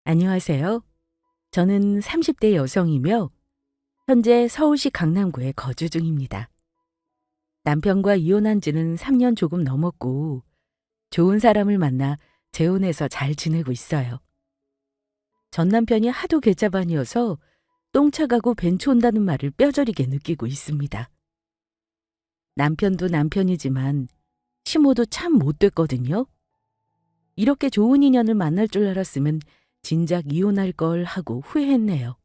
안녕하세요. 저는 30대 여성이며 현재 서울시 강남구에 거주 중입니다. 남편과 이혼한 지는 3년 조금 넘었고 좋은 사람을 만나 재혼해서 잘 지내고 있어요. 전 남편이 하도 괴짜반이어서 똥차 가고 벤츠 온다는 말을 뼈저리게 느끼고 있습니다. 남편도 남편이지만 시모도 참 못됐거든요. 이렇게 좋은 인연을 만날 줄 알았으면 진작 이혼할 걸 하고 후회했네요.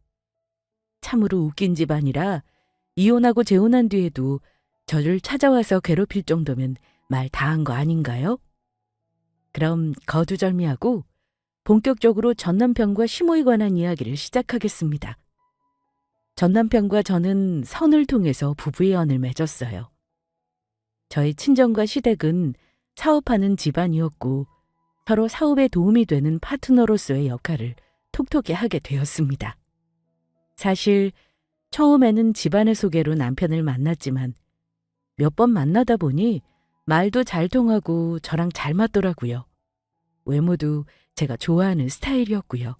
참으로 웃긴 집안이라 이혼하고 재혼한 뒤에도 저를 찾아와서 괴롭힐 정도면 말 다 한 거 아닌가요? 그럼 거두절미하고 본격적으로 전 남편과 시모에 관한 이야기를 시작하겠습니다. 전 남편과 저는 선을 통해서 부부의 연을 맺었어요. 저희 친정과 시댁은 사업하는 집안이었고 서로 사업에 도움이 되는 파트너로서의 역할을 톡톡히 하게 되었습니다. 사실 처음에는 집안의 소개로 남편을 만났지만 몇 번 만나다 보니 말도 잘 통하고 저랑 잘 맞더라고요. 외모도 제가 좋아하는 스타일이었고요.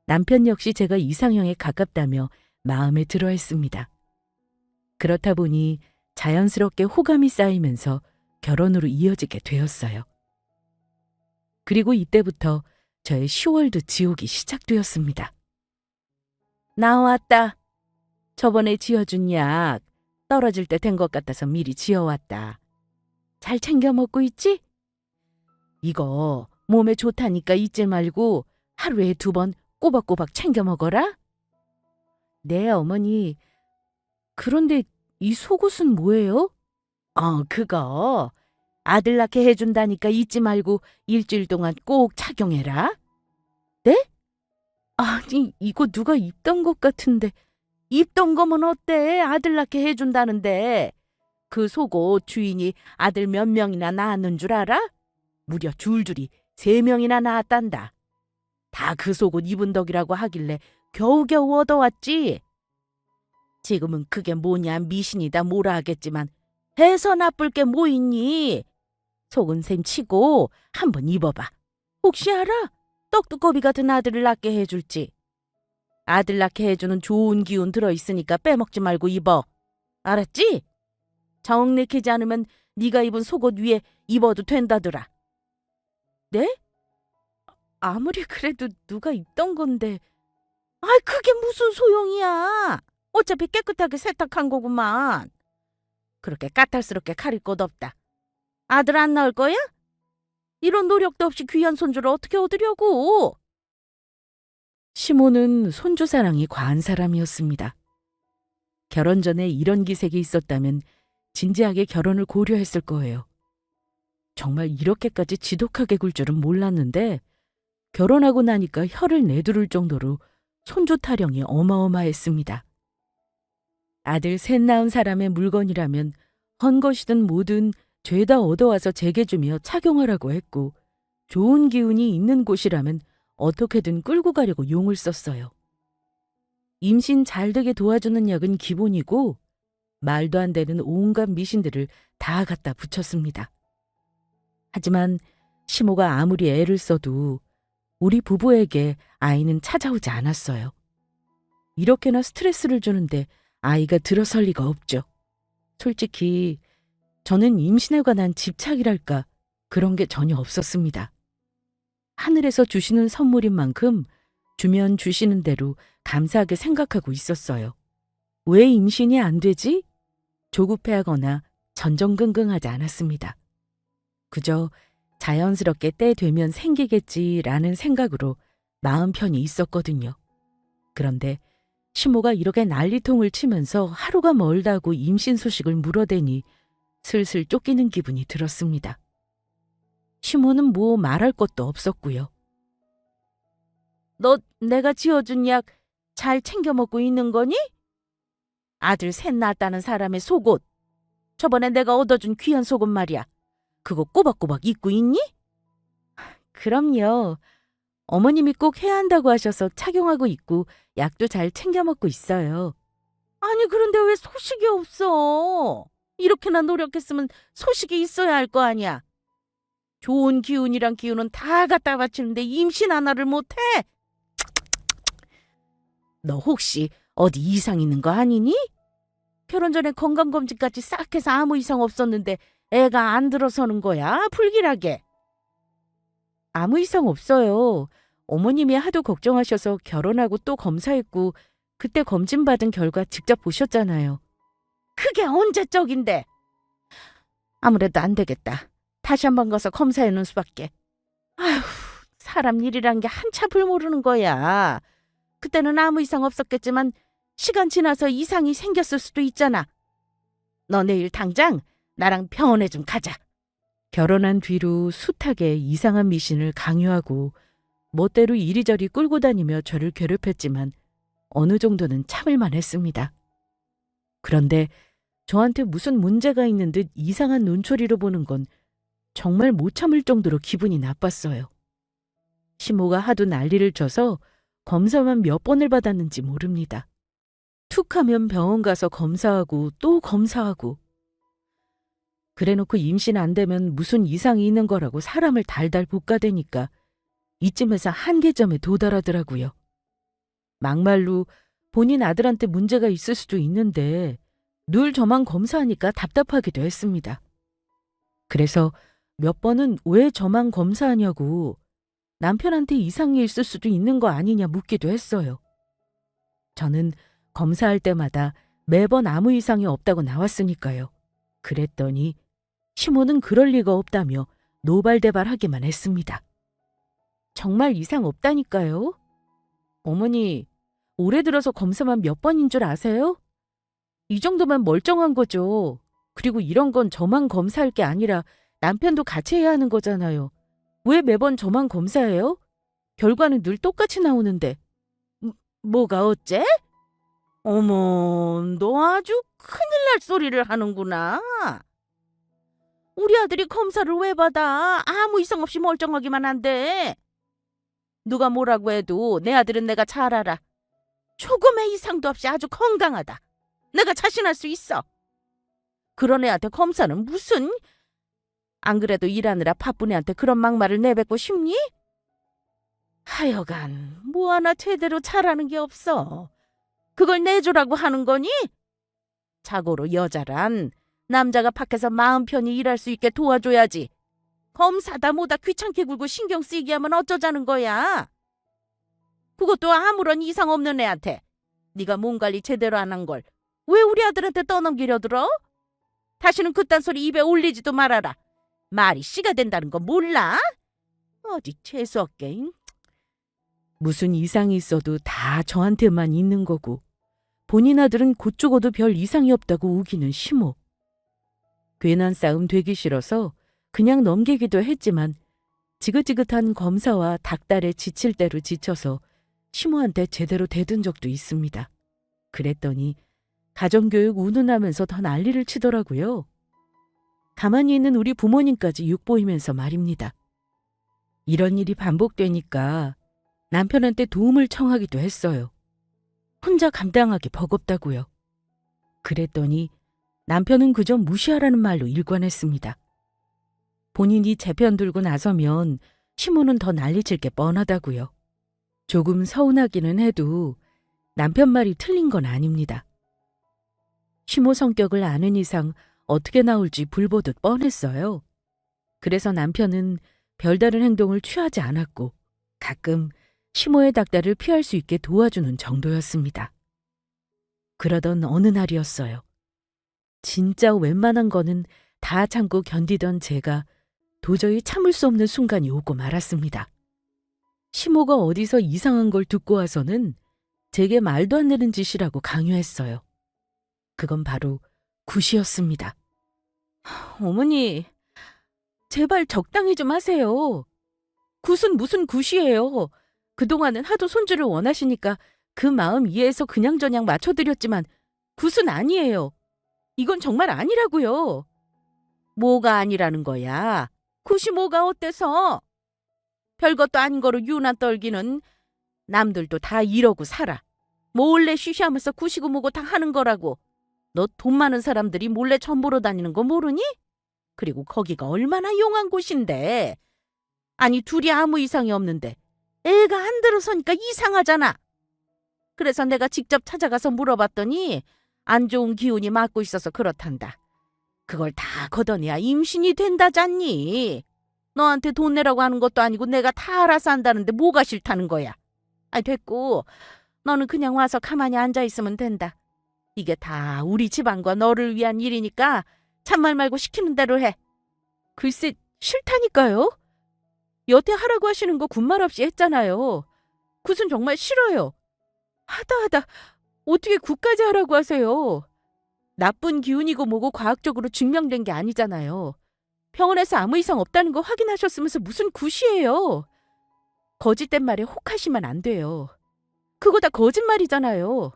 남편 역시 제가 이상형에 가깝다며 마음에 들어 했습니다. 그렇다 보니 자연스럽게 호감이 쌓이면서 결혼으로 이어지게 되었어요. 그리고 이때부터 저의 10월드 지옥이 시작되었습니다. 나왔다. 저번에 지어준 약 떨어질 때 된 것 같아서 미리 지어왔다. 잘 챙겨 먹고 있지? 이거 몸에 좋다니까 잊지 말고 하루에 2번 꼬박꼬박 챙겨 먹어라. 네, 어머니. 그런데 이 속옷은 뭐예요? 그거 아들 낳게 해준다니까 잊지 말고 일주일 동안 꼭 착용해라. 네? 아니, 이거 누가 입던 것 같은데. 입던 거면 어때? 아들 낳게 해준다는데. 그 속옷 주인이 아들 몇 명이나 낳았는 줄 알아? 무려 줄줄이 3명이나 낳았단다. 다 그 속옷 입은 덕이라고 하길래 겨우겨우 얻어왔지. 지금은 그게 뭐냐 미신이다 뭐라 하겠지만 해서 나쁠 게 뭐 있니? 속은 셈 치고 한번 입어봐. 혹시 알아? 떡두꺼비 같은 아들을 낳게 해줄지. 아들 낳게 해주는 좋은 기운 들어있으니까 빼먹지 말고 입어. 알았지? 정 내키지 않으면 네가 입은 속옷 위에 입어도 된다더라. 네? 아무리 그래도 누가 입던 건데. 아이, 그게 무슨 소용이야. 어차피 깨끗하게 세탁한 거구만. 그렇게 까탈스럽게 가릴 것 없다. 아들 안 낳을 거야? 이런 노력도 없이 귀한 손주를 어떻게 얻으려고? 시모는 손주 사랑이 과한 사람이었습니다. 결혼 전에 이런 기색이 있었다면 진지하게 결혼을 고려했을 거예요. 정말 이렇게까지 지독하게 굴 줄은 몰랐는데 결혼하고 나니까 혀를 내두를 정도로 손주 타령이 어마어마했습니다. 아들 셋 낳은 사람의 물건이라면 헌 것이든 뭐든 죄다 얻어와서 제게 주며 착용하라고 했고 좋은 기운이 있는 곳이라면 어떻게든 끌고 가려고 용을 썼어요. 임신 잘 되게 도와주는 약은 기본이고 말도 안 되는 온갖 미신들을 다 갖다 붙였습니다. 하지만 시모가 아무리 애를 써도 우리 부부에게 아이는 찾아오지 않았어요. 이렇게나 스트레스를 주는데 아이가 들어설 리가 없죠. 솔직히 저는 임신에 관한 집착이랄까 그런 게 전혀 없었습니다. 하늘에서 주시는 선물인 만큼 주면 주시는 대로 감사하게 생각하고 있었어요. 왜 임신이 안 되지? 조급해하거나 전전긍긍하지 않았습니다. 그저 자연스럽게 때 되면 생기겠지라는 생각으로 마음 편히 있었거든요. 그런데 시모가 이렇게 난리통을 치면서 하루가 멀다고 임신 소식을 물어대니 슬슬 쫓기는 기분이 들었습니다. 시모는 뭐 말할 것도 없었고요. 너 내가 지어준 약 잘 챙겨 먹고 있는 거니? 아들 셋 낳았다는 사람의 속옷. 저번에 내가 얻어준 귀한 속옷 말이야. 그거 꼬박꼬박 입고 있니? 그럼요. 어머님이 꼭 해야 한다고 하셔서 착용하고 있고 약도 잘 챙겨 먹고 있어요. 아니, 그런데 왜 소식이 없어? 이렇게나 노력했으면 소식이 있어야 할 거 아니야. 좋은 기운이랑 기운은 다 갖다 바치는데 임신 하나를 못해? 너 혹시 어디 이상 있는 거 아니니? 결혼 전에 건강검진까지 싹 해서 아무 이상 없었는데 애가 안 들어서는 거야, 불길하게. 아무 이상 없어요. 어머님이 하도 걱정하셔서 결혼하고 또 검사했고 그때 검진 받은 결과 직접 보셨잖아요. 그게 언제적인데? 아무래도 안 되겠다. 다시 한번 가서 검사해놓은 수밖에. 아휴, 사람 일이란 게 한참을 모르는 거야. 그때는 아무 이상 없었겠지만 시간 지나서 이상이 생겼을 수도 있잖아. 너 내일 당장 나랑 병원에 좀 가자. 결혼한 뒤로 숱하게 이상한 미신을 강요하고 멋대로 이리저리 끌고 다니며 저를 괴롭혔지만 어느 정도는 참을만 했습니다. 그런데 저한테 무슨 문제가 있는 듯 이상한 눈초리로 보는 건 정말 못 참을 정도로 기분이 나빴어요. 시모가 하도 난리를 쳐서 검사만 몇 번을 받았는지 모릅니다. 툭 하면 병원 가서 검사하고 또 검사하고. 그래놓고 임신 안 되면 무슨 이상이 있는 거라고 사람을 달달 볶아대니까 이쯤에서 한계점에 도달하더라고요. 막말로 본인 아들한테 문제가 있을 수도 있는데 늘 저만 검사하니까 답답하기도 했습니다. 그래서 몇 번은 왜 저만 검사하냐고 남편한테 이상이 있을 수도 있는 거 아니냐 묻기도 했어요. 저는 검사할 때마다 매번 아무 이상이 없다고 나왔으니까요. 그랬더니 시모는 그럴 리가 없다며 노발대발하기만 했습니다. 정말 이상 없다니까요. 어머니, 올해 들어서 검사만 몇 번인 줄 아세요? 이 정도면 멀쩡한 거죠. 그리고 이런 건 저만 검사할 게 아니라 남편도 같이 해야 하는 거잖아요. 왜 매번 저만 검사해요? 결과는 늘 똑같이 나오는데. 뭐가 어째? 어머, 너 아주 큰일 날 소리를 하는구나. 우리 아들이 검사를 왜 받아? 아무 이상 없이 멀쩡하기만 한데. 누가 뭐라고 해도 내 아들은 내가 잘 알아. 조금의 이상도 없이 아주 건강하다. 내가 자신할 수 있어. 그런 애한테 검사는 무슨? 안 그래도 일하느라 바쁜 애한테 그런 막말을 내뱉고 싶니? 하여간 뭐 하나 제대로 잘하는 게 없어. 그걸 내주라고 하는 거니? 자고로 여자란 남자가 밖에서 마음 편히 일할 수 있게 도와줘야지. 검사다 뭐다 귀찮게 굴고 신경 쓰이게 하면 어쩌자는 거야. 그것도 아무런 이상 없는 애한테. 네가 몸 관리 제대로 안 한 걸 왜 우리 아들한테 떠넘기려 들어? 다시는 그딴 소리 입에 올리지도 말아라. 말이 씨가 된다는 거 몰라? 어디 재수없게. 무슨 이상이 있어도 다 저한테만 있는 거고 본인 아들은 곧 죽어도 별 이상이 없다고 우기는 시모. 괜한 싸움 되기 싫어서 그냥 넘기기도 했지만 지긋지긋한 검사와 닭달에 지칠 대로 지쳐서 시모한테 제대로 대든 적도 있습니다. 그랬더니 가정교육 운운하면서 더 난리를 치더라고요. 가만히 있는 우리 부모님까지 욕보이면서 말입니다. 이런 일이 반복되니까 남편한테 도움을 청하기도 했어요. 혼자 감당하기 버겁다고요. 그랬더니 남편은 그저 무시하라는 말로 일관했습니다. 본인이 제 편 들고 나서면 시모는 더 난리칠 게 뻔하다고요. 조금 서운하기는 해도 남편 말이 틀린 건 아닙니다. 시모 성격을 아는 이상 어떻게 나올지 불보듯 뻔했어요. 그래서 남편은 별다른 행동을 취하지 않았고 가끔 시모의 닭달을 피할 수 있게 도와주는 정도였습니다. 그러던 어느 날이었어요. 진짜 웬만한 거는 다 참고 견디던 제가 도저히 참을 수 없는 순간이 오고 말았습니다. 시모가 어디서 이상한 걸 듣고 와서는 제게 말도 안 되는 짓이라고 강요했어요. 그건 바로 굿이었습니다. 어머니, 제발 적당히 좀 하세요. 굿은 무슨 굿이에요. 그동안은 하도 손주를 원하시니까 그 마음 이해해서 그냥저냥 맞춰드렸지만 굿은 아니에요. 이건 정말 아니라고요. 뭐가 아니라는 거야? 굿이 뭐가 어때서? 별것도 아닌 거로 유난 떨기는 남들도 다 이러고 살아. 몰래 쉬쉬하면서 굿이고 뭐고 다 하는 거라고. 너 돈 많은 사람들이 몰래 전 보러 다니는 거 모르니? 그리고 거기가 얼마나 용한 곳인데. 아니, 둘이 아무 이상이 없는데 애가 안 들어서니까 이상하잖아. 그래서 내가 직접 찾아가서 물어봤더니 안 좋은 기운이 맞고 있어서 그렇단다. 그걸 다 걷어내야 임신이 된다잖니. 너한테 돈 내라고 하는 것도 아니고 내가 다 알아서 한다는데 뭐가 싫다는 거야. 아이, 됐고 너는 그냥 와서 가만히 앉아있으면 된다. 이게 다 우리 집안과 너를 위한 일이니까 참말 말고 시키는 대로 해. 글쎄, 싫다니까요. 여태 하라고 하시는 거 군말 없이 했잖아요. 굿은 정말 싫어요. 하다 어떻게 굿까지 하라고 하세요. 나쁜 기운이고 뭐고 과학적으로 증명된 게 아니잖아요. 병원에서 아무 이상 없다는 거 확인하셨으면서 무슨 굿이에요. 거짓된 말에 혹하시면 안 돼요. 그거 다 거짓말이잖아요.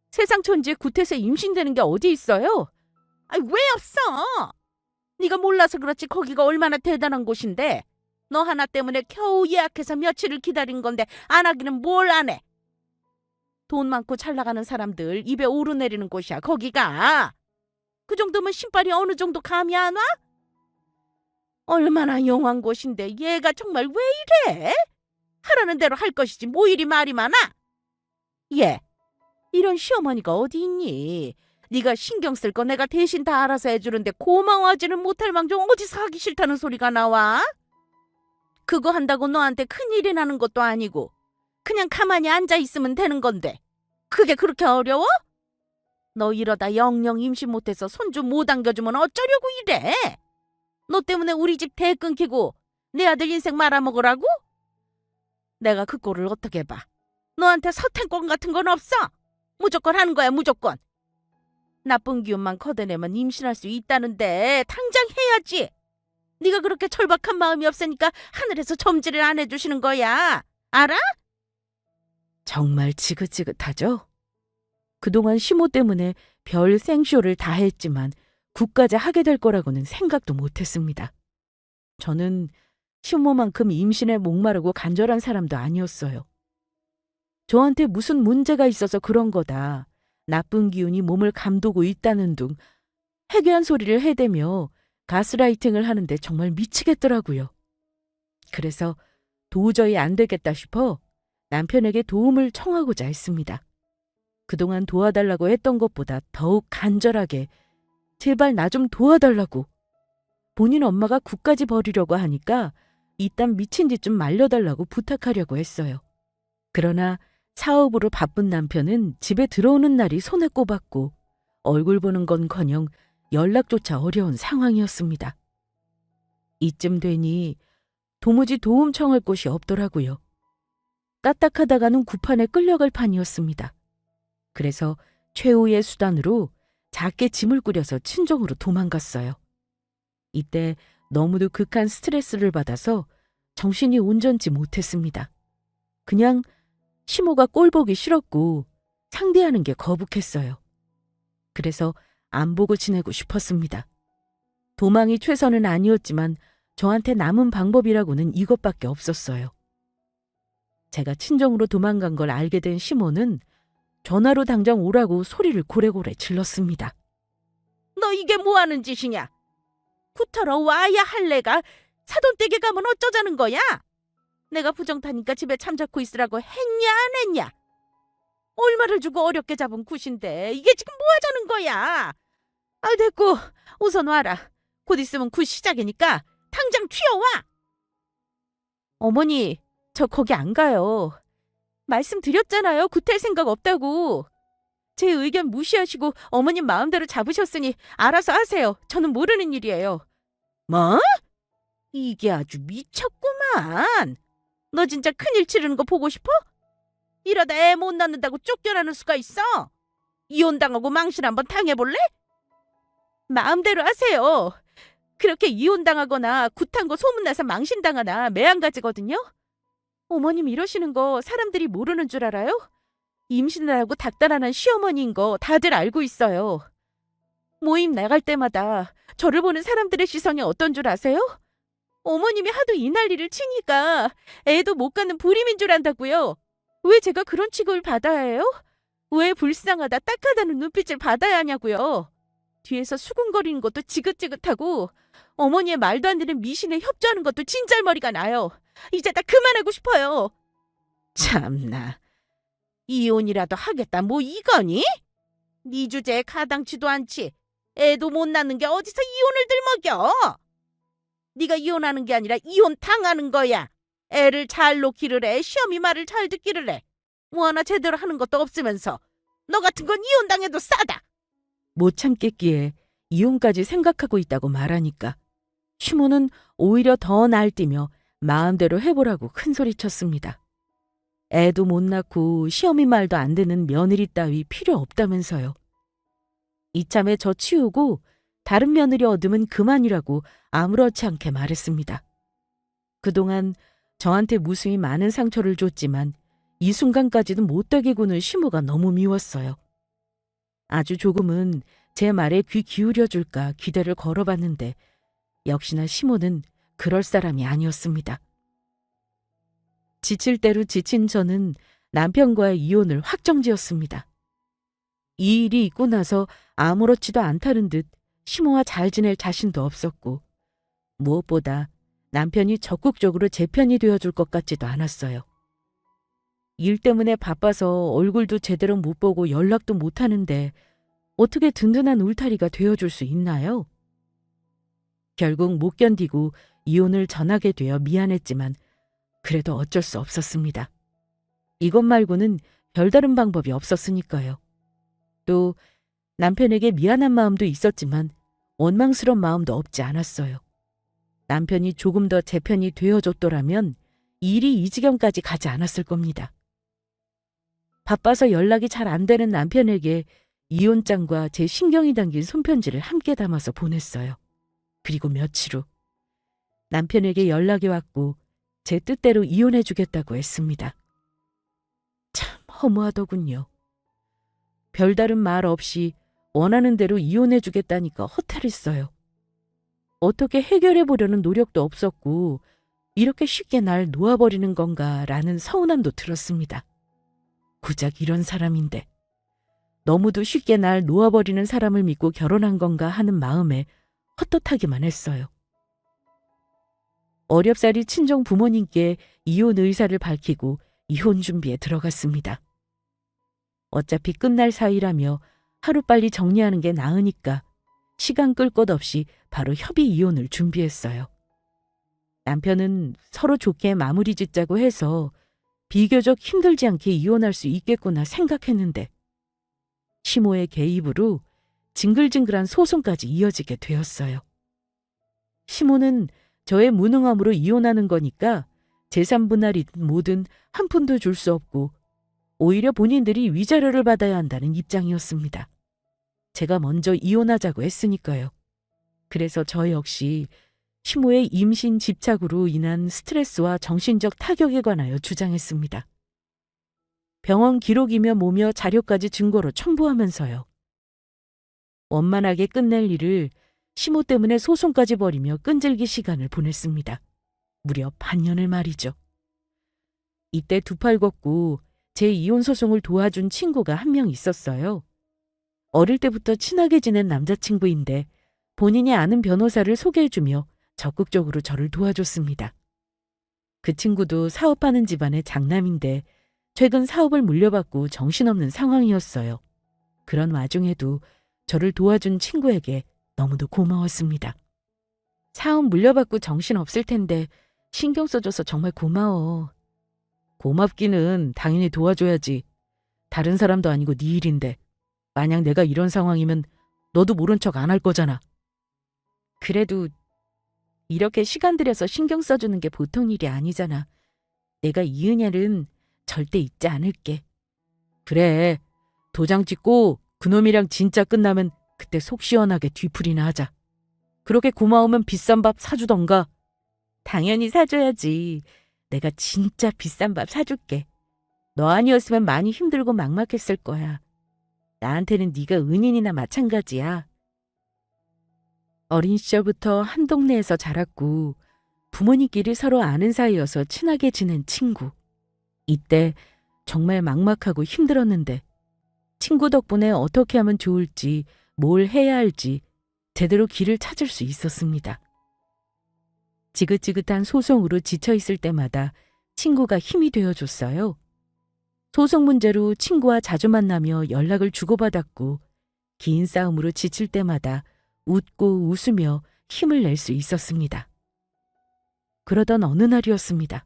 세상 천지에 굿해서 임신되는 게 어디 있어요? 아니, 왜 없어? 네가 몰라서 그렇지 거기가 얼마나 대단한 곳인데. 너 하나 때문에 겨우 예약해서 며칠을 기다린 건데 안 하기는 뭘 안 해. 돈 많고 잘 나가는 사람들 입에 오르내리는 곳이야 거기가. 그 정도면 신발이 어느 정도 감이 안 와? 얼마나 용한 곳인데 얘가 정말 왜 이래? 하라는 대로 할 것이지 뭐 이리 말이 많아? 얘, 이런 시어머니가 어디 있니? 네가 신경 쓸 거 내가 대신 다 알아서 해주는데 고마워하지는 못할 망정 어디서 하기 싫다는 소리가 나와? 그거 한다고 너한테 큰일이 나는 것도 아니고 그냥 가만히 앉아있으면 되는 건데 그게 그렇게 어려워? 너 이러다 영영 임신 못해서 손주 못 안겨주면 어쩌려고 이래? 너 때문에 우리 집 대 끊기고 내 아들 인생 말아먹으라고? 내가 그 꼴을 어떻게 봐? 너한테 서탱권 같은 건 없어. 무조건 하는 거야, 무조건. 나쁜 기운만 걷어내면 임신할 수 있다는데 당장 해야지. 네가 그렇게 절박한 마음이 없으니까 하늘에서 점지를 안 해주시는 거야. 알아? 정말 지긋지긋하죠? 그동안 시모 때문에 별 생쇼를 다 했지만 굿까지 하게 될 거라고는 생각도 못했습니다. 저는 시모만큼 임신에 목마르고 간절한 사람도 아니었어요. 저한테 무슨 문제가 있어서 그런 거다. 나쁜 기운이 몸을 감도고 있다는 둥 해괴한 소리를 해대며 가스라이팅을 하는데 정말 미치겠더라고요. 그래서 도저히 안 되겠다 싶어 남편에게 도움을 청하고자 했습니다. 그동안 도와달라고 했던 것보다 더욱 간절하게 제발 나 좀 도와달라고. 본인 엄마가 굿까지 버리려고 하니까 이딴 미친 짓 좀 말려달라고 부탁하려고 했어요. 그러나 사업으로 바쁜 남편은 집에 들어오는 날이 손에 꼽았고 얼굴 보는 건커녕 연락조차 어려운 상황이었습니다. 이쯤 되니 도무지 도움 청할 곳이 없더라고요. 까딱하다가는 구판에 끌려갈 판이었습니다. 그래서 최후의 수단으로 작게 짐을 꾸려서 친정으로 도망갔어요. 이때 너무도 극한 스트레스를 받아서 정신이 온전치 못했습니다. 그냥 시모가 꼴보기 싫었고 상대하는 게 거북했어요. 그래서 안 보고 지내고 싶었습니다. 도망이 최선은 아니었지만 저한테 남은 방법이라고는 이것밖에 없었어요. 제가 친정으로 도망간 걸 알게 된 시모는 전화로 당장 오라고 소리를 고래고래 질렀습니다. 너 이게 뭐 하는 짓이냐? 굿하러 와야 할래가 사돈댁에 가면 어쩌자는 거야? 내가 부정타니까 집에 잠자코 있으라고 했냐 안 했냐? 얼마를 주고 어렵게 잡은 굿인데 이게 지금 뭐 하자는 거야? 아, 됐고 우선 와라. 곧 있으면 굿 시작이니까 당장 튀어와. 어머니, 저 거기 안 가요. 말씀드렸잖아요. 굿할 생각 없다고. 제 의견 무시하시고 어머님 마음대로 잡으셨으니 알아서 하세요. 저는 모르는 일이에요. 뭐? 이게 아주 미쳤구만. 너 진짜 큰일 치르는 거 보고 싶어? 이러다 애 못 낳는다고 쫓겨나는 수가 있어. 이혼당하고 망신 한번 당해볼래? 마음대로 하세요. 그렇게 이혼당하거나 굿한 거 소문나서 망신당하나 매한가지거든요. 어머님 이러시는 거 사람들이 모르는 줄 알아요? 임신을 하고 닥달하는 시어머니인 거 다들 알고 있어요. 모임 나갈 때마다 저를 보는 사람들의 시선이 어떤 줄 아세요? 어머님이 하도 이 난리를 치니까 애도 못 갖는 불임인 줄 안다고요. 왜 제가 그런 취급을 받아야 해요? 왜 불쌍하다 딱하다는 눈빛을 받아야 하냐고요. 뒤에서 수군거리는 것도 지긋지긋하고 어머니의 말도 안 되는 미신에 협조하는 것도 진짤머리가 나요. 이제 다 그만하고 싶어요. 참나. 이혼이라도 하겠다 뭐 이거니? 네 주제에 가당치도 않지. 애도 못 낳는 게 어디서 이혼을 들먹여? 네가 이혼하는 게 아니라 이혼 당하는 거야. 애를 잘 놓기를 해. 시어미 말을 잘 듣기를 해. 뭐 하나 제대로 하는 것도 없으면서 너 같은 건 이혼당해도 싸다. 못 참겠기에 이혼까지 생각하고 있다고 말하니까 시모는 오히려 더 날뛰며 마음대로 해보라고 큰소리쳤습니다. 애도 못 낳고 시어미 말도 안 듣는 며느리 따위 필요 없다면서요. 이참에 저 치우고 다른 며느리 얻으면 그만이라고 아무렇지 않게 말했습니다. 그동안 저한테 무수히 많은 상처를 줬지만 이 순간까지도 못되게 구는 시모가 너무 미웠어요. 아주 조금은 제 말에 귀 기울여줄까 기대를 걸어봤는데 역시나 시모는 그럴 사람이 아니었습니다. 지칠 대로 지친 저는 남편과의 이혼을 확정지었습니다. 이 일이 있고 나서 아무렇지도 않다는 듯 시모와 잘 지낼 자신도 없었고 무엇보다 남편이 적극적으로 제 편이 되어줄 것 같지도 않았어요. 일 때문에 바빠서 얼굴도 제대로 못 보고 연락도 못 하는데 어떻게 든든한 울타리가 되어줄 수 있나요? 결국 못 견디고 이혼을 전하게 되어 미안했지만 그래도 어쩔 수 없었습니다. 이것 말고는 별다른 방법이 없었으니까요. 또 남편에게 미안한 마음도 있었지만 원망스러운 마음도 없지 않았어요. 남편이 조금 더 제 편이 되어줬더라면 일이 이 지경까지 가지 않았을 겁니다. 바빠서 연락이 잘 안 되는 남편에게 이혼장과 제 신경이 담긴 손편지를 함께 담아서 보냈어요. 그리고 며칠 후 남편에게 연락이 왔고 제 뜻대로 이혼해주겠다고 했습니다. 참 허무하더군요. 별다른 말 없이 원하는 대로 이혼해주겠다니까 허탈했어요. 어떻게 해결해보려는 노력도 없었고 이렇게 쉽게 날 놓아버리는 건가라는 서운함도 들었습니다. 고작 이런 사람인데 너무도 쉽게 날 놓아버리는 사람을 믿고 결혼한 건가 하는 마음에 헛헛하기만 했어요. 어렵사리 친정 부모님께 이혼 의사를 밝히고 이혼 준비에 들어갔습니다. 어차피 끝날 사이라며 하루빨리 정리하는 게 나으니까 시간 끌 것 없이 바로 협의 이혼을 준비했어요. 남편은 서로 좋게 마무리 짓자고 해서 비교적 힘들지 않게 이혼할 수 있겠구나 생각했는데 시모의 개입으로 징글징글한 소송까지 이어지게 되었어요. 시모는 저의 무능함으로 이혼하는 거니까 재산 분할이든 뭐든 한 푼도 줄 수 없고 오히려 본인들이 위자료를 받아야 한다는 입장이었습니다. 제가 먼저 이혼하자고 했으니까요. 그래서 저 역시 시모의 임신 집착으로 인한 스트레스와 정신적 타격에 관하여 주장했습니다. 병원 기록이며 뭐며 자료까지 증거로 첨부하면서요. 원만하게 끝낼 일을 시모 때문에 소송까지 벌이며 끈질기 시간을 보냈습니다. 무려 반년을 말이죠. 이때 두 팔 걷고 제 이혼 소송을 도와준 친구가 한 명 있었어요. 어릴 때부터 친하게 지낸 남자친구인데 본인이 아는 변호사를 소개해주며 적극적으로 저를 도와줬습니다. 그 친구도 사업하는 집안의 장남인데 최근 사업을 물려받고 정신없는 상황이었어요. 그런 와중에도 저를 도와준 친구에게 너무도 고마웠습니다. 사업 물려받고 정신없을 텐데 신경 써줘서 정말 고마워. 고맙기는 당연히 도와줘야지. 다른 사람도 아니고 네 일인데 만약 내가 이런 상황이면 너도 모른 척 안 할 거잖아. 그래도 이렇게 시간 들여서 신경 써주는 게 보통 일이 아니잖아. 내가 이 은혜는 절대 잊지 않을게. 그래, 도장 찍고 그놈이랑 진짜 끝나면 그때 속 시원하게 뒤풀이나 하자. 그렇게 고마우면 비싼 밥 사주던가. 당연히 사줘야지. 내가 진짜 비싼 밥 사줄게. 너 아니었으면 많이 힘들고 막막했을 거야. 나한테는 네가 은인이나 마찬가지야. 어린 시절부터 한 동네에서 자랐고 부모님끼리 서로 아는 사이여서 친하게 지낸 친구. 이때 정말 막막하고 힘들었는데 친구 덕분에 어떻게 하면 좋을지 뭘 해야 할지 제대로 길을 찾을 수 있었습니다. 지긋지긋한 소송으로 지쳐 있을 때마다 친구가 힘이 되어줬어요. 소송 문제로 친구와 자주 만나며 연락을 주고받았고 긴 싸움으로 지칠 때마다 웃고 웃으며 힘을 낼 수 있었습니다. 그러던 어느 날이었습니다.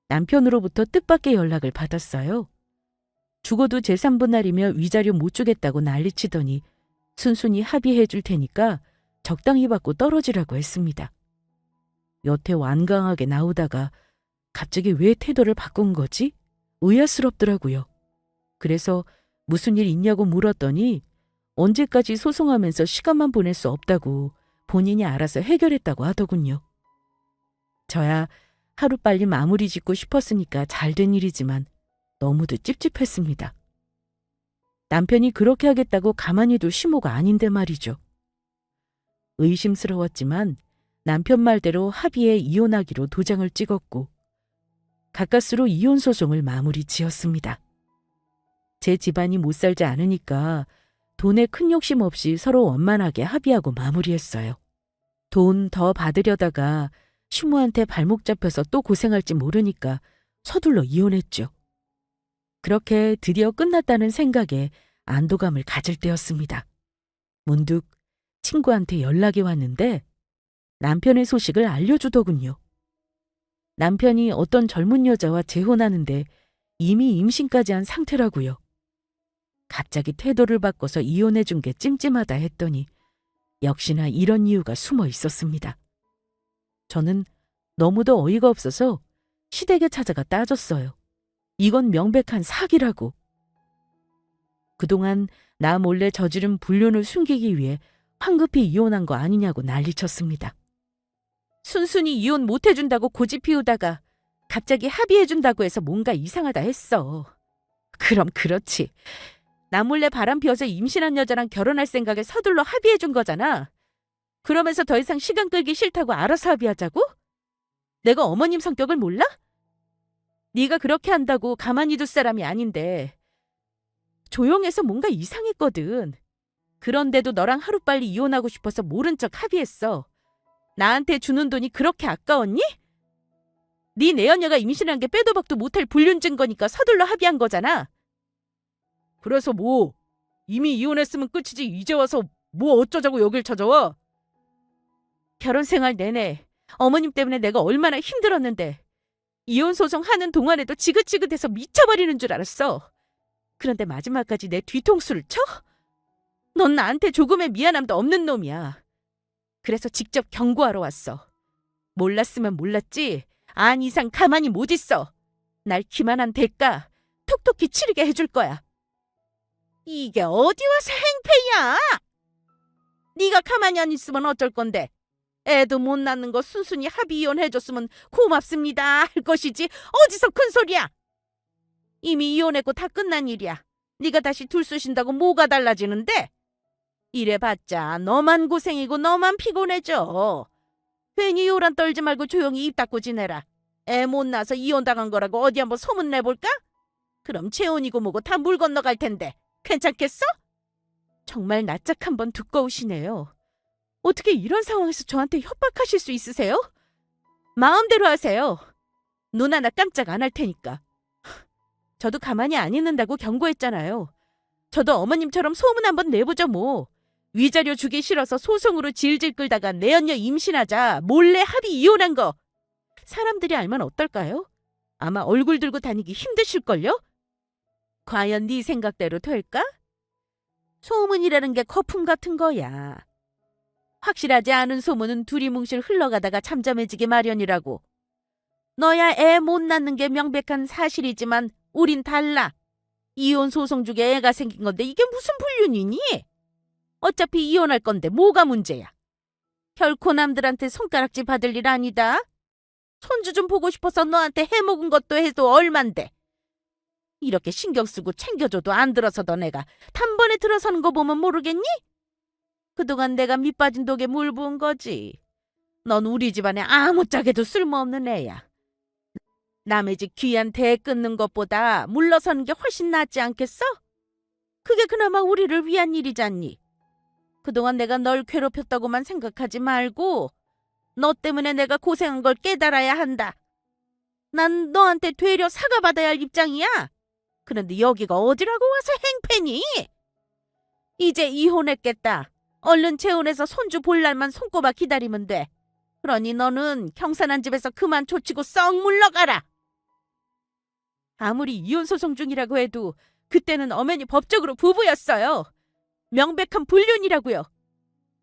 남편으로부터 뜻밖의 연락을 받았어요. 죽어도 제3부 날이며 위자료 못 주겠다고 난리치더니 순순히 합의해 줄 테니까 적당히 받고 떨어지라고 했습니다. 여태 완강하게 나오다가 갑자기 왜 태도를 바꾼 거지? 의아스럽더라고요. 그래서 무슨 일 있냐고 물었더니 언제까지 소송하면서 시간만 보낼 수 없다고 본인이 알아서 해결했다고 하더군요. 저야 하루빨리 마무리 짓고 싶었으니까 잘된 일이지만 너무도 찝찝했습니다. 남편이 그렇게 하겠다고 가만히 둘 심호가 아닌데 말이죠. 의심스러웠지만 남편 말대로 합의해 이혼하기로 도장을 찍었고 가까스로 이혼 소송을 마무리 지었습니다. 제 집안이 못 살지 않으니까 돈에 큰 욕심 없이 서로 원만하게 합의하고 마무리했어요. 돈 더 받으려다가 휴무한테 발목 잡혀서 또 고생할지 모르니까 서둘러 이혼했죠. 그렇게 드디어 끝났다는 생각에 안도감을 가질 때였습니다. 문득 친구한테 연락이 왔는데 남편의 소식을 알려주더군요. 남편이 어떤 젊은 여자와 재혼하는데 이미 임신까지 한 상태라고요. 갑자기 태도를 바꿔서 이혼해 준 게 찜찜하다 했더니 역시나 이런 이유가 숨어 있었습니다. 저는 너무도 어이가 없어서 시댁에 찾아가 따졌어요. 이건 명백한 사기라고. 그동안 나 몰래 저지른 불륜을 숨기기 위해 황급히 이혼한 거 아니냐고 난리쳤습니다. 순순히 이혼 못 해준다고 고집 피우다가 갑자기 합의해준다고 해서 뭔가 이상하다 했어. 그럼 그렇지. 나 몰래 바람 피워서 임신한 여자랑 결혼할 생각에 서둘러 합의해준 거잖아. 그러면서 더 이상 시간 끌기 싫다고 알아서 합의하자고? 내가 어머님 성격을 몰라? 네가 그렇게 한다고 가만히 둘 사람이 아닌데 조용해서 뭔가 이상했거든. 그런데도 너랑 하루빨리 이혼하고 싶어서 모른 척 합의했어. 나한테 주는 돈이 그렇게 아까웠니? 네 내연녀가 임신한 게 빼도 박도 못할 불륜 증거니까 서둘러 합의한 거잖아. 그래서 뭐? 이미 이혼했으면 끝이지 이제 와서 뭐 어쩌자고 여길 찾아와? 결혼 생활 내내 어머님 때문에 내가 얼마나 힘들었는데 이혼 소송 하는 동안에도 지긋지긋해서 미쳐버리는 줄 알았어. 그런데 마지막까지 내 뒤통수를 쳐? 넌 나한테 조금의 미안함도 없는 놈이야. 그래서 직접 경고하러 왔어. 몰랐으면 몰랐지 안 이상 가만히 못 있어. 날 기만한 대가 톡톡히 치르게 해줄 거야. 이게 어디 와서 행패야? 네가 가만히 안 있으면 어쩔 건데. 애도 못 낳는 거 순순히 합의 이혼해줬으면 고맙습니다 할 것이지 어디서 큰 소리야. 이미 이혼했고 다 끝난 일이야. 네가 다시 둘 쑤신다고 뭐가 달라지는데? 이래봤자 너만 고생이고 너만 피곤해져. 괜히 요란 떨지 말고 조용히 입 닫고 지내라. 애 못 낳아서 이혼당한 거라고 어디 한번 소문 내볼까? 그럼 재혼이고 뭐고 다 물 건너갈 텐데 괜찮겠어? 정말 낯짝 한번 두꺼우시네요. 어떻게 이런 상황에서 저한테 협박하실 수 있으세요? 마음대로 하세요. 눈 하나 깜짝 안 할 테니까. 저도 가만히 안 있는다고 경고했잖아요. 저도 어머님처럼 소문 한번 내보죠 뭐. 위자료 주기 싫어서 소송으로 질질 끌다가 내연녀 임신하자 몰래 합의 이혼한 거. 사람들이 알면 어떨까요? 아마 얼굴 들고 다니기 힘드실걸요? 과연 네 생각대로 될까? 소문이라는 게 거품 같은 거야. 확실하지 않은 소문은 두리뭉실 흘러가다가 잠잠해지기 마련이라고. 너야 애 못 낳는 게 명백한 사실이지만 우린 달라. 이혼 소송 중에 애가 생긴 건데 이게 무슨 불륜이니? 어차피 이혼할 건데 뭐가 문제야. 결코 남들한테 손가락질 받을 일 아니다. 손주 좀 보고 싶어서 너한테 해먹은 것도 해도 얼만데. 이렇게 신경 쓰고 챙겨줘도 안 들어서던 애가 단번에 들어서는 거 보면 모르겠니? 그동안 내가 밑빠진 독에 물 부은 거지. 넌 우리 집안에 아무짝에도 쓸모없는 애야. 남의 집 귀한 대 끊는 것보다 물러서는 게 훨씬 낫지 않겠어? 그게 그나마 우리를 위한 일이잖니. 그동안 내가 널 괴롭혔다고만 생각하지 말고 너 때문에 내가 고생한 걸 깨달아야 한다. 난 너한테 되려 사과받아야 할 입장이야. 그런데 여기가 어디라고 와서 행패니? 이제 이혼했겠다. 얼른 재혼해서 손주 볼 날만 손꼽아 기다리면 돼. 그러니 너는 경사난 집에서 그만 조치고 썩 물러가라. 아무리 이혼 소송 중이라고 해도 그때는 어머니 법적으로 부부였어요. 명백한 불륜이라고요.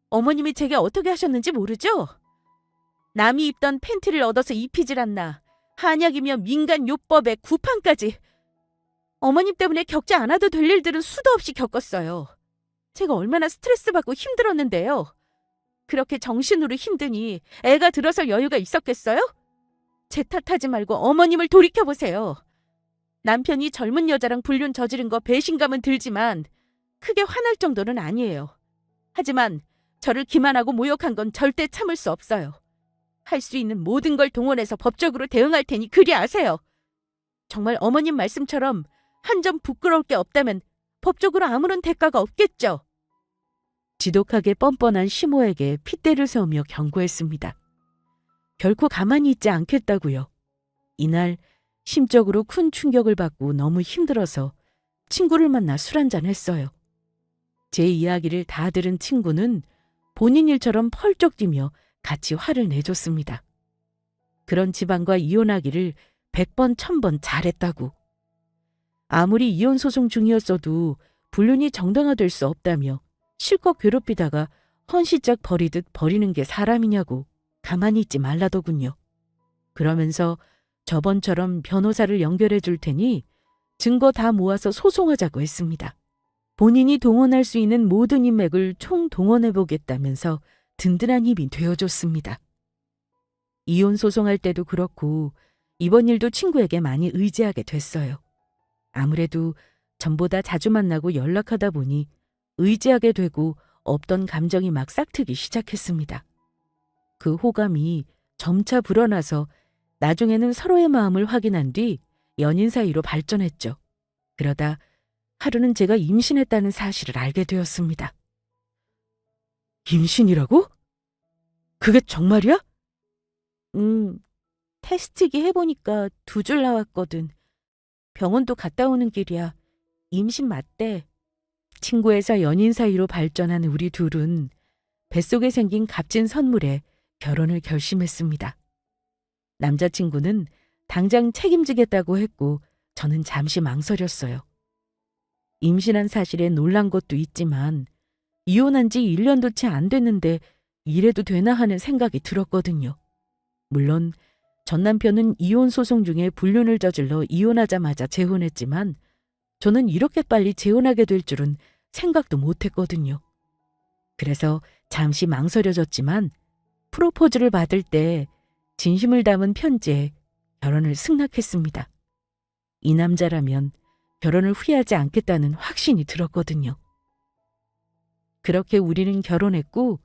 어머님이 제게 어떻게 하셨는지 모르죠? 남이 입던 팬티를 얻어서 입히질 않나. 한약이며 민간요법의 구판까지. 어머님 때문에 겪지 않아도 될 일들은 수도 없이 겪었어요. 제가 얼마나 스트레스 받고 힘들었는데요. 그렇게 정신으로 힘드니 애가 들어설 여유가 있었겠어요? 제 탓하지 말고 어머님을 돌이켜보세요. 남편이 젊은 여자랑 불륜 저지른 거 배신감은 들지만 크게 화날 정도는 아니에요. 하지만 저를 기만하고 모욕한 건 절대 참을 수 없어요. 할 수 있는 모든 걸 동원해서 법적으로 대응할 테니 그리 아세요. 정말 어머님 말씀처럼 한 점 부끄러울 게 없다면 법적으로 아무런 대가가 없겠죠. 지독하게 뻔뻔한 시모에게 핏대를 세우며 경고했습니다. 결코 가만히 있지 않겠다고요. 이날 심적으로 큰 충격을 받고 너무 힘들어서 친구를 만나 술 한잔 했어요. 제 이야기를 다 들은 친구는 본인 일처럼 펄쩍 뛰며 같이 화를 내줬습니다. 그런 집안과 이혼하기를 100번 1000번 잘했다고. 아무리 이혼 소송 중이었어도 불륜이 정당화될 수 없다며 실컷 괴롭히다가 헌시짝 버리듯 버리는 게 사람이냐고 가만히 있지 말라더군요. 그러면서 저번처럼 변호사를 연결해 줄 테니 증거 다 모아서 소송하자고 했습니다. 본인이 동원할 수 있는 모든 인맥을 총동원해 보겠다면서 든든한 힘이 되어줬습니다. 이혼 소송할 때도 그렇고 이번 일도 친구에게 많이 의지하게 됐어요. 아무래도 전보다 자주 만나고 연락하다 보니 의지하게 되고 없던 감정이 막 싹트기 시작했습니다. 그 호감이 점차 불어나서 나중에는 서로의 마음을 확인한 뒤 연인 사이로 발전했죠. 그러다 하루는 제가 임신했다는 사실을 알게 되었습니다. 임신이라고? 그게 정말이야? 테스트기 해보니까 2줄 나왔거든. 병원도 갔다 오는 길이야. 임신 맞대. 친구에서 연인 사이로 발전한 우리 둘은 뱃속에 생긴 값진 선물에 결혼을 결심했습니다. 남자친구는 당장 책임지겠다고 했고 저는 잠시 망설였어요. 임신한 사실에 놀란 것도 있지만 이혼한 지 1년도 채 안 됐는데 이래도 되나 하는 생각이 들었거든요. 물론 전 남편은 이혼 소송 중에 불륜을 저질러 이혼하자마자 재혼했지만 저는 이렇게 빨리 재혼하게 될 줄은 생각도 못했거든요. 그래서 잠시 망설여졌지만 프로포즈를 받을 때 진심을 담은 편지에 결혼을 승낙했습니다. 이 남자라면 결혼을 후회하지 않겠다는 확신이 들었거든요. 그렇게 우리는 결혼했고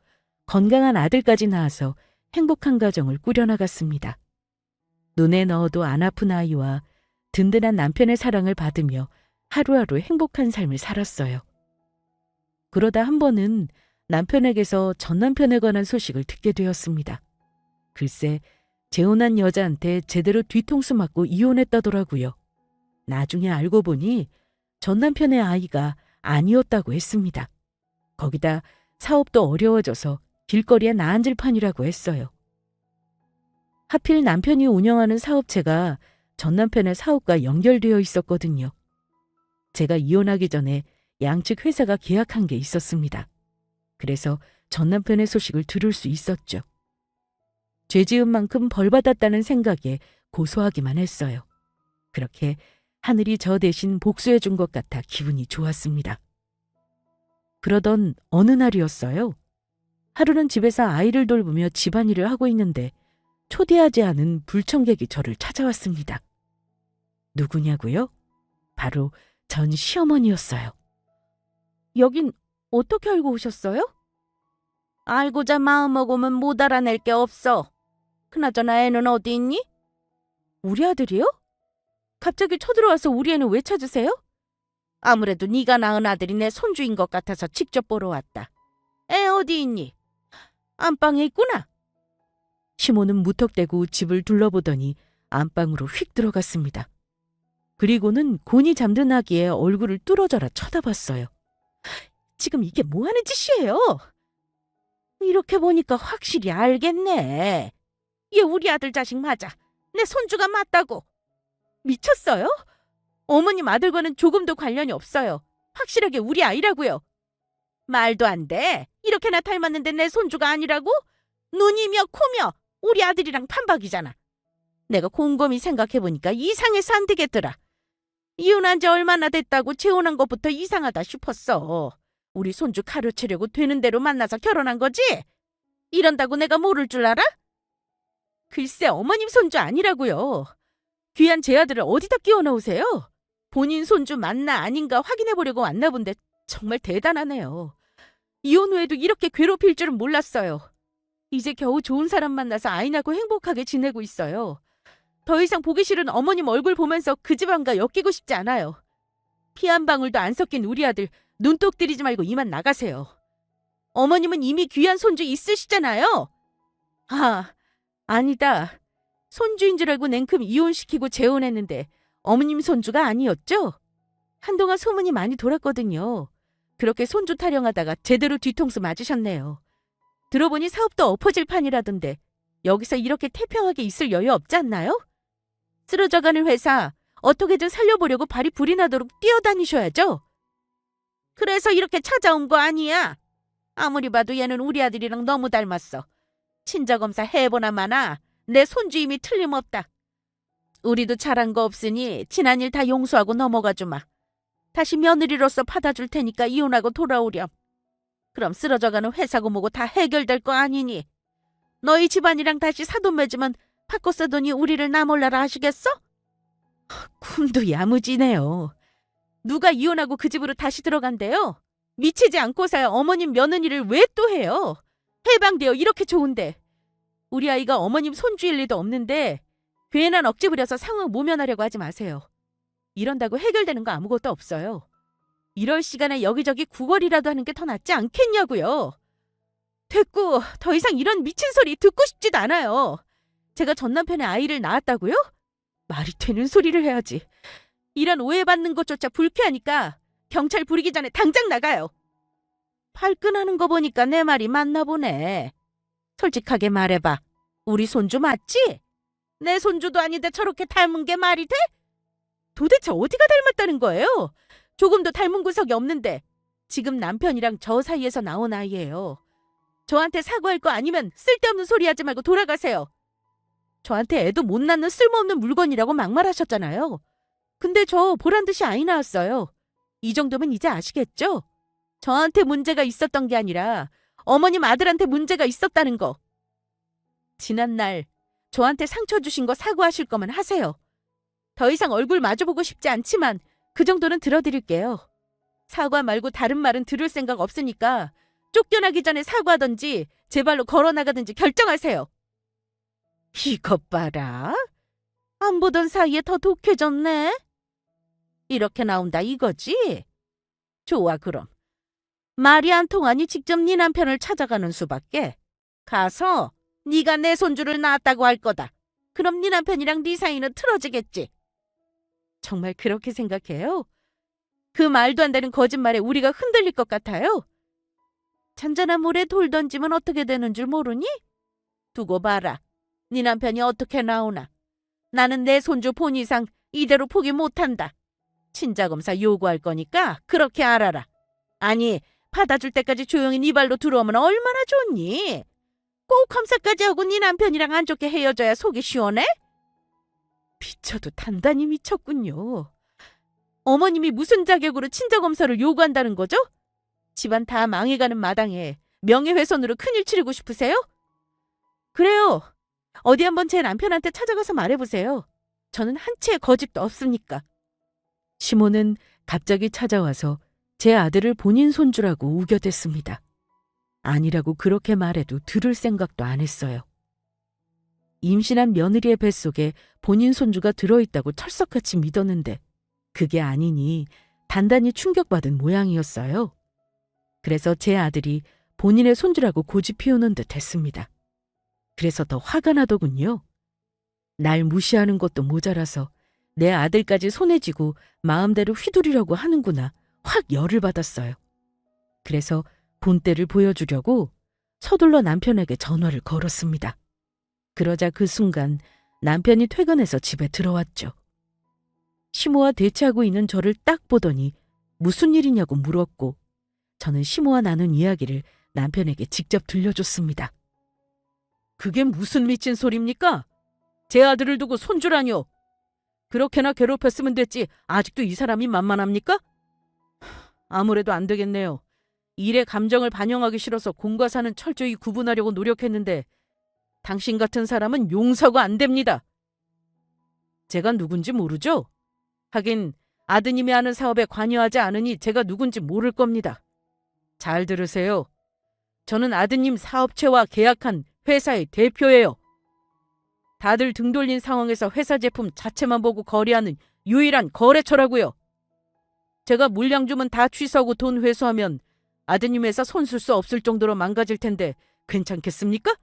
건강한 아들까지 낳아서 행복한 가정을 꾸려나갔습니다. 눈에 넣어도 안 아픈 아이와 든든한 남편의 사랑을 받으며 하루하루 행복한 삶을 살았어요. 그러다 한 번은 남편에게서 전 남편에 관한 소식을 듣게 되었습니다. 글쎄, 재혼한 여자한테 제대로 뒤통수 맞고 이혼했다더라고요. 나중에 알고 보니 전 남편의 아이가 아니었다고 했습니다. 거기다 사업도 어려워져서 길거리에 나앉을 판이라고 했어요. 하필 남편이 운영하는 사업체가 전 남편의 사업과 연결되어 있었거든요. 제가 이혼하기 전에 양측 회사가 계약한 게 있었습니다. 그래서 전 남편의 소식을 들을 수 있었죠. 죄 지은 만큼 벌 받았다는 생각에 고소하기만 했어요. 그렇게 하늘이 저 대신 복수해 준 것 같아 기분이 좋았습니다. 그러던 어느 날이었어요. 하루는 집에서 아이를 돌보며 집안일을 하고 있는데 초대하지 않은 불청객이 저를 찾아왔습니다. 누구냐고요? 바로 전 시어머니였어요. 여긴 어떻게 알고 오셨어요? 알고자 마음먹으면 못 알아낼 게 없어. 그나저나 애는 어디 있니? 우리 아들이요? 갑자기 쳐들어와서 우리 애는 왜 찾으세요? 아무래도 네가 낳은 아들이 내 손주인 것 같아서 직접 보러 왔다. 애 어디 있니? 안방에 있구나. 시모는 무턱대고 집을 둘러보더니 안방으로 휙 들어갔습니다. 그리고는 곤히 잠든 아기의 얼굴을 뚫어져라 쳐다봤어요. 지금 이게 뭐 하는 짓이에요? 이렇게 보니까 확실히 알겠네. 얘 우리 아들 자식 맞아. 내 손주가 맞다고. 미쳤어요? 어머님 아들과는 조금도 관련이 없어요. 확실하게 우리 아이라고요. 말도 안 돼. 이렇게나 닮았는데 내 손주가 아니라고? 눈이며 코며 우리 아들이랑 판박이잖아. 내가 곰곰이 생각해보니까 이상해서 안 되겠더라. 이혼한 지 얼마나 됐다고 재혼한 것부터 이상하다 싶었어. 우리 손주 가르치려고 되는 대로 만나서 결혼한 거지? 이런다고 내가 모를 줄 알아? 글쎄 어머님 손주 아니라고요. 귀한 제 아들을 어디다 끼워 넣으세요? 본인 손주 맞나 아닌가 확인해 보려고 왔나 본데 정말 대단하네요. 이혼 후에도 이렇게 괴롭힐 줄은 몰랐어요. 이제 겨우 좋은 사람 만나서 아이 낳고 행복하게 지내고 있어요. 더 이상 보기 싫은 어머님 얼굴 보면서 그 집안과 엮이고 싶지 않아요. 피 한 방울도 안 섞인 우리 아들 눈독 들이지 말고 이만 나가세요. 어머님은 이미 귀한 손주 있으시잖아요. 아, 아니다. 손주인 줄 알고 냉큼 이혼시키고 재혼했는데 어머님 손주가 아니었죠? 한동안 소문이 많이 돌았거든요. 그렇게 손주 타령하다가 제대로 뒤통수 맞으셨네요. 들어보니 사업도 엎어질 판이라던데 여기서 이렇게 태평하게 있을 여유 없지 않나요? 쓰러져가는 회사 어떻게든 살려보려고 발이 불이 나도록 뛰어다니셔야죠. 그래서 이렇게 찾아온 거 아니야. 아무리 봐도 얘는 우리 아들이랑 너무 닮았어. 친자검사 해보나 마나 내 손주임이 틀림없다. 우리도 잘한 거 없으니 지난 일 다 용서하고 넘어가 주마. 다시 며느리로서 받아줄 테니까 이혼하고 돌아오렴. 그럼 쓰러져가는 회사고 뭐고 다 해결될 거 아니니. 너희 집안이랑 다시 사돈 맺으면 바꿔 쓰더니 우리를 나몰라라 하시겠어? 꿈도 야무지네요. 누가 이혼하고 그 집으로 다시 들어간대요? 미치지 않고서야 어머님 며느리를 왜 또 해요? 해방되어 이렇게 좋은데. 우리 아이가 어머님 손주일 리도 없는데 괜한 억지 부려서 상황 모면하려고 하지 마세요. 이런다고 해결되는 거 아무것도 없어요. 이럴 시간에 여기저기 구걸이라도 하는 게 더 낫지 않겠냐고요. 됐고 더 이상 이런 미친 소리 듣고 싶지도 않아요. 제가 전 남편의 아이를 낳았다고요? 말이 되는 소리를 해야지. 이런 오해받는 것조차 불쾌하니까 경찰 부르기 전에 당장 나가요. 발끈하는 거 보니까 내 말이 맞나 보네. 솔직하게 말해봐. 우리 손주 맞지? 내 손주도 아닌데 저렇게 닮은 게 말이 돼? 도대체 어디가 닮았다는 거예요? 조금도 닮은 구석이 없는데 지금 남편이랑 저 사이에서 나온 아이예요. 저한테 사과할 거 아니면 쓸데없는 소리 하지 말고 돌아가세요. 저한테 애도 못 낳는 쓸모없는 물건이라고 막말하셨잖아요. 근데 저 보란듯이 아이 낳았어요. 이 정도면 이제 아시겠죠? 저한테 문제가 있었던 게 아니라 어머님 아들한테 문제가 있었다는 거. 지난날 저한테 상처 주신 거 사과하실 거면 하세요. 더 이상 얼굴 마주보고 싶지 않지만 그 정도는 들어드릴게요. 사과 말고 다른 말은 들을 생각 없으니까 쫓겨나기 전에 사과하든지 제 발로 걸어나가든지 결정하세요. 이것 봐라. 안 보던 사이에 더 독해졌네. 이렇게 나온다 이거지? 좋아 그럼. 말이 안 통하니 직접 네 남편을 찾아가는 수밖에. 가서 네가 내 손주를 낳았다고 할 거다. 그럼 네 남편이랑 네 사이는 틀어지겠지. 정말 그렇게 생각해요? 그 말도 안 되는 거짓말에 우리가 흔들릴 것 같아요? 잔잔한 물에 돌 던지면 어떻게 되는 줄 모르니? 두고 봐라. 네 남편이 어떻게 나오나. 나는 내 손주 본 이상 이대로 포기 못한다. 친자검사 요구할 거니까 그렇게 알아라. 아니 받아줄 때까지 조용히 네 발로 들어오면 얼마나 좋니? 꼭 검사까지 하고 네 남편이랑 안 좋게 헤어져야 속이 시원해? 미쳐도 단단히 미쳤군요. 어머님이 무슨 자격으로 친자검사를 요구한다는 거죠? 집안 다 망해가는 마당에 명예훼손으로 큰일 치르고 싶으세요? 그래요. 어디 한번 제 남편한테 찾아가서 말해보세요. 저는 한 치의 거짓도 없으니까. 시모는 갑자기 찾아와서 제 아들을 본인 손주라고 우겨댔습니다. 아니라고 그렇게 말해도 들을 생각도 안 했어요. 임신한 며느리의 뱃속에 본인 손주가 들어있다고 철석같이 믿었는데 그게 아니니 단단히 충격받은 모양이었어요. 그래서 제 아들이 본인의 손주라고 고집 피우는 듯 했습니다. 그래서 더 화가 나더군요. 날 무시하는 것도 모자라서 내 아들까지 손에 쥐고 마음대로 휘두르려고 하는구나. 확 열을 받았어요. 그래서 본때를 보여주려고 서둘러 남편에게 전화를 걸었습니다. 그러자 그 순간 남편이 퇴근해서 집에 들어왔죠. 시모와 대치하고 있는 저를 딱 보더니 무슨 일이냐고 물었고 저는 시모와 나눈 이야기를 남편에게 직접 들려줬습니다. 그게 무슨 미친 소리입니까? 제 아들을 두고 손주라뇨. 그렇게나 괴롭혔으면 됐지 아직도 이 사람이 만만합니까? 아무래도 안 되겠네요. 일의 감정을 반영하기 싫어서 공과 사는 철저히 구분하려고 노력했는데 당신 같은 사람은 용서가 안 됩니다. 제가 누군지 모르죠? 하긴 아드님이 하는 사업에 관여하지 않으니 제가 누군지 모를 겁니다. 잘 들으세요. 저는 아드님 사업체와 계약한 회사의 대표예요. 다들 등 돌린 상황에서 회사 제품 자체만 보고 거래하는 유일한 거래처라고요. 제가 물량 주문 다 취소하고 돈 회수하면 아드님 회사 손 쓸 수 없을 정도로 망가질 텐데 괜찮겠습니까?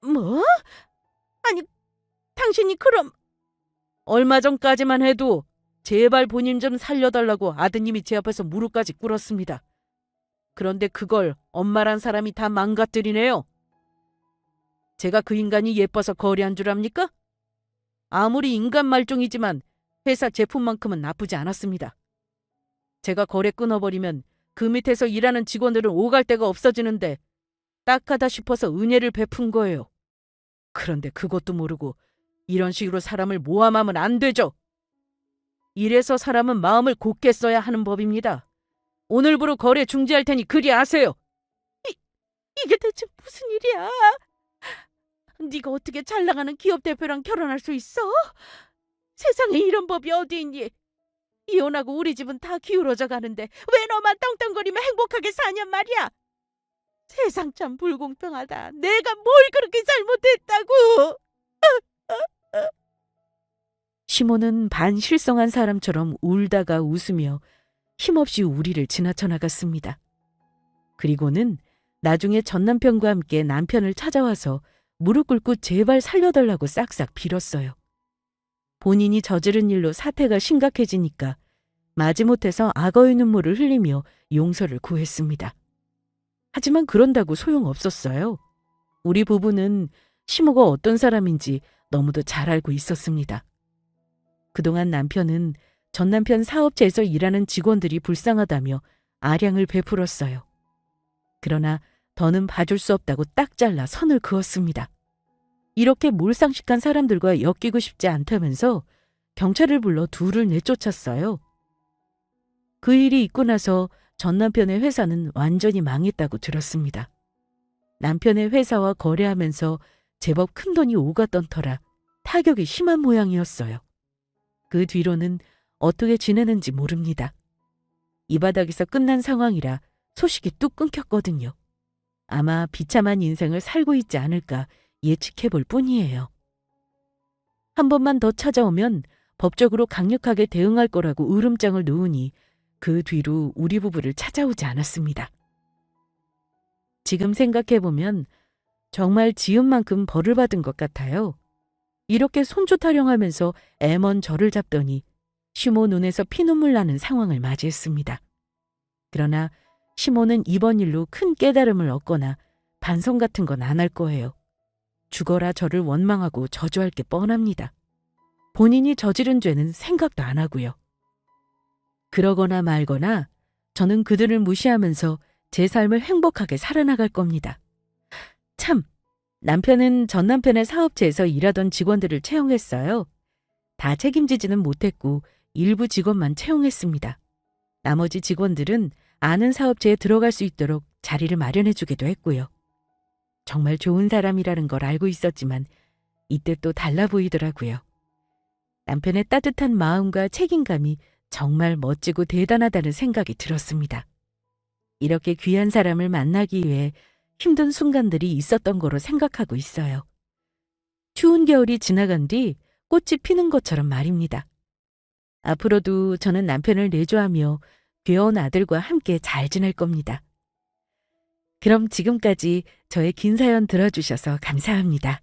뭐? 아니, 당신이 그럼... 얼마 전까지만 해도 제발 본인 좀 살려달라고 아드님이 제 앞에서 무릎까지 꿇었습니다. 그런데 그걸 엄마란 사람이 다 망가뜨리네요. 제가 그 인간이 예뻐서 거래한 줄 압니까? 아무리 인간 말종이지만 회사 제품만큼은 나쁘지 않았습니다. 제가 거래 끊어버리면 그 밑에서 일하는 직원들은 오갈 데가 없어지는데 딱하다 싶어서 은혜를 베푼 거예요. 그런데 그것도 모르고 이런 식으로 사람을 모함하면 안 되죠. 이래서 사람은 마음을 곧게 써야 하는 법입니다. 오늘부로 거래 중지할 테니 그리 아세요. 이게 대체 무슨 일이야? 네가 어떻게 잘 나가는 기업 대표랑 결혼할 수 있어? 세상에 이런 법이 어디 있니? 이혼하고 우리 집은 다 기울어져 가는데 왜 너만 떵떵거리며 행복하게 사냔 말이야. 세상 참 불공평하다. 내가 뭘 그렇게 잘못했다고. 시모는 반실성한 사람처럼 울다가 웃으며 힘없이 우리를 지나쳐 나갔습니다. 그리고는 나중에 전남편과 함께 남편을 찾아와서 무릎 꿇고 제발 살려달라고 싹싹 빌었어요. 본인이 저지른 일로 사태가 심각해지니까 마지못해서 악어의 눈물을 흘리며 용서를 구했습니다. 하지만 그런다고 소용없었어요. 우리 부부는 시모가 어떤 사람인지 너무도 잘 알고 있었습니다. 그동안 남편은 전 남편 사업체에서 일하는 직원들이 불쌍하다며 아량을 베풀었어요. 그러나 더는 봐줄 수 없다고 딱 잘라 선을 그었습니다. 이렇게 몰상식한 사람들과 엮이고 싶지 않다면서 경찰을 불러 둘을 내쫓았어요. 그 일이 있고 나서 전 남편의 회사는 완전히 망했다고 들었습니다. 남편의 회사와 거래하면서 제법 큰돈이 오갔던 터라 타격이 심한 모양이었어요. 그 뒤로는 어떻게 지내는지 모릅니다. 이 바닥에서 끝난 상황이라 소식이 뚝 끊겼거든요. 아마 비참한 인생을 살고 있지 않을까 예측해 볼 뿐이에요. 한 번만 더 찾아오면 법적으로 강력하게 대응할 거라고 으름장을 놓으니 그 뒤로 우리 부부를 찾아오지 않았습니다. 지금 생각해보면 정말 지은 만큼 벌을 받은 것 같아요. 이렇게 손주 타령하면서 애먼 저를 잡더니 시모 눈에서 피눈물 나는 상황을 맞이했습니다. 그러나 시모는 이번 일로 큰 깨달음을 얻거나 반성 같은 건 안 할 거예요. 죽어라 저를 원망하고 저주할 게 뻔합니다. 본인이 저지른 죄는 생각도 안 하고요. 그러거나 말거나 저는 그들을 무시하면서 제 삶을 행복하게 살아나갈 겁니다. 참, 남편은 전 남편의 사업체에서 일하던 직원들을 채용했어요. 다 책임지지는 못했고 일부 직원만 채용했습니다. 나머지 직원들은 아는 사업체에 들어갈 수 있도록 자리를 마련해주기도 했고요. 정말 좋은 사람이라는 걸 알고 있었지만 이때 또 달라 보이더라고요. 남편의 따뜻한 마음과 책임감이 정말 멋지고 대단하다는 생각이 들었습니다. 이렇게 귀한 사람을 만나기 위해 힘든 순간들이 있었던 거로 생각하고 있어요. 추운 겨울이 지나간 뒤 꽃이 피는 것처럼 말입니다. 앞으로도 저는 남편을 내조하며 귀여운 아들과 함께 잘 지낼 겁니다. 그럼 지금까지 저의 긴 사연 들어주셔서 감사합니다.